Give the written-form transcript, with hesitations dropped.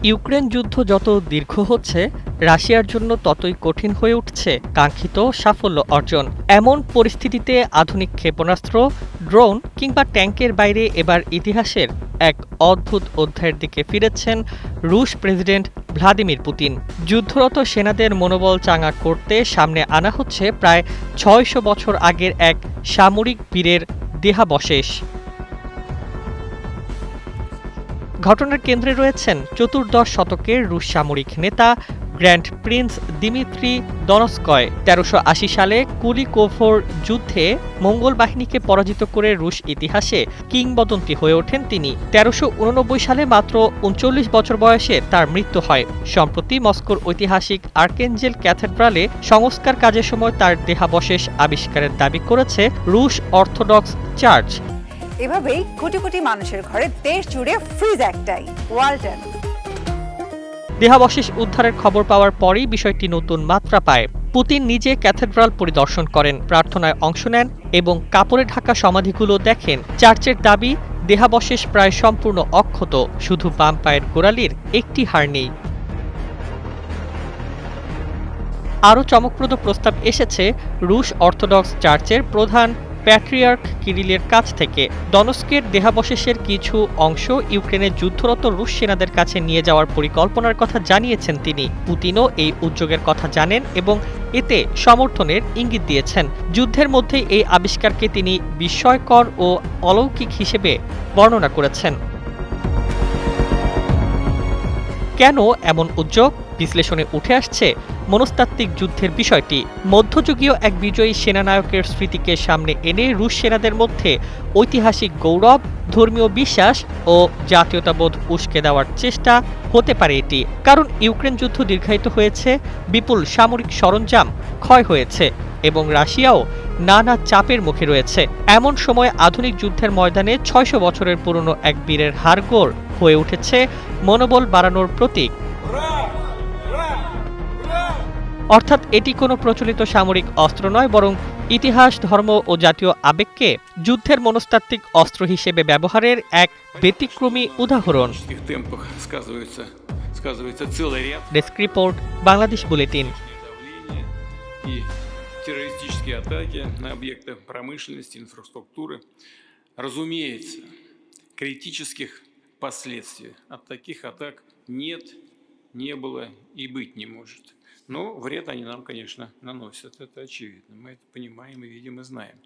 Ukraine যুদ্ধ যত দীর্ঘ হচ্ছে, রাশিয়ার জন্য ততই কঠিন হয়ে উঠছে কাঙ্ক্ষিত সাফল্য অর্জন। এমন পরিস্থিতিতে আধুনিক ক্ষেপণাস্ত্র, ড্রোন কিংবা ট্যাঙ্কের বাইরে এবার ইতিহাসের এক অদ্ভুত অধ্যায়ের দিকে ফিরেছেন রুশ প্রেসিডেন্ট ভ্লাদিমির পুতিন। যুদ্ধরত সেনাদের মনোবল চাঙা করতে সামনে আনা হচ্ছে প্রায় ৬০০ বছর আগের এক সামরিক বীরের দেহাবশেষ। ঘটনার কেন্দ্রে রয়েছেন চতুর্দশ শতকের রুশ সামরিক নেতা গ্র্যান্ড প্রিন্স দিমিত্রি দনস্কয়। ১৩৮০ সালে কুলিকোভোর যুদ্ধে মঙ্গল বাহিনীকে পরাজিত করে রুশ ইতিহাসে কিংবদন্তি হয়ে ওঠেন তিনি। ১৩৮৯ সালে মাত্র ৩৯ বছর বয়সে তার মৃত্যু হয়। সম্প্রতি মস্কোর ঐতিহাসিক আর্কেঞ্জেল ক্যাথেড্রালে সংস্কার কাজের সময় তার দেহাবশেষ আবিষ্কারের দাবি করেছে রুশ অর্থোডক্স চার্চ। এভাবেই কোটি কোটি মানুষের ঘরে দেশ জুড়ে ফ্রিজ একটাই, ওয়ালটন। দেহাবশেষ উদ্ধারের খবর পাওয়ার পরেই বিষয়টি নতুন মাত্রা পায়। পুতিন নিজে ক্যাথেড্রাল পরিদর্শন করেন, প্রার্থনায় অংশ নেন এবং কাপড়ে ঢাকা সমাধিগুলো দেখেন। চার্চের দাবি, দেহাবশেষ প্রায় সম্পূর্ণ অক্ষত, শুধু বাম পায়ের গোড়ালির একটি হাড় নেই। আরও চমকপ্রদ প্রস্তাব এসেছে রুশ অর্থোডক্স চার্চের প্রধান প্যাট্রিয়ার্ক কিরিলের কাছ থেকে। দনস্কের দেহাবশেষের কিছু অংশ ইউক্রেনের যুদ্ধরত রুশ সেনাদের কাছে নিয়ে যাওয়ার পরিকল্পনার কথা জানিয়েছেন তিনি। পুতিনও এই উদ্যোগের কথা জানেন এবং এতে সমর্থনের ইঙ্গিত দিয়েছেন। যুদ্ধের মধ্যেই এই আবিষ্কারকে তিনি বিস্ময়কর ও অলৌকিক হিসেবে বর্ণনা করেছেন। কেন এমন উদ্যোগ? বিশ্লেষণে উঠে আসছে মনস্তাত্ত্বিক যুদ্ধের বিষয়টি। মধ্যযুগীয় এক বিজয়ী সেনানায়কের স্মৃতিকে সামনে এনে রুশ সেনাদের মধ্যে ঐতিহাসিক গৌরব, ধর্মীয় বিশ্বাস ও জাতীয়তাবোধ উস্কে দেওয়ার চেষ্টা হতে পারে এটি। কারণ ইউক্রেন যুদ্ধ দীর্ঘায়িত হয়েছে, বিপুল সামরিক সরঞ্জাম ক্ষয় হয়েছে এবং রাশিয়াও নানা চাপের মুখে রয়েছে। এমন সময় আধুনিক যুদ্ধের ময়দানে ৬০০ বছরের পুরনো এক বীরের হাড়গোড় হয়ে উঠেছে মনোবল বাড়ানোর প্রতীক। অর্থাৎ এটি কোনো প্রচলিত সামরিক অস্ত্র নয়, বরং ইতিহাস, ধর্ম ও জাতীয় আবেগকে যুদ্ধের মনস্তাত্ত্বিক অস্ত্র হিসেবে ব্যবহারের এক ব্যতিক্রমী উদাহরণ। Desk report, Bangladesh bulletin. Террористические атаки на объекты промышленности, инфраструктуры. Разумеется, критических последствий от таких атак нет, не было и быть не может. Но вред они нам, конечно, наносят, это очевидно. Мы это понимаем и видим, и знаем.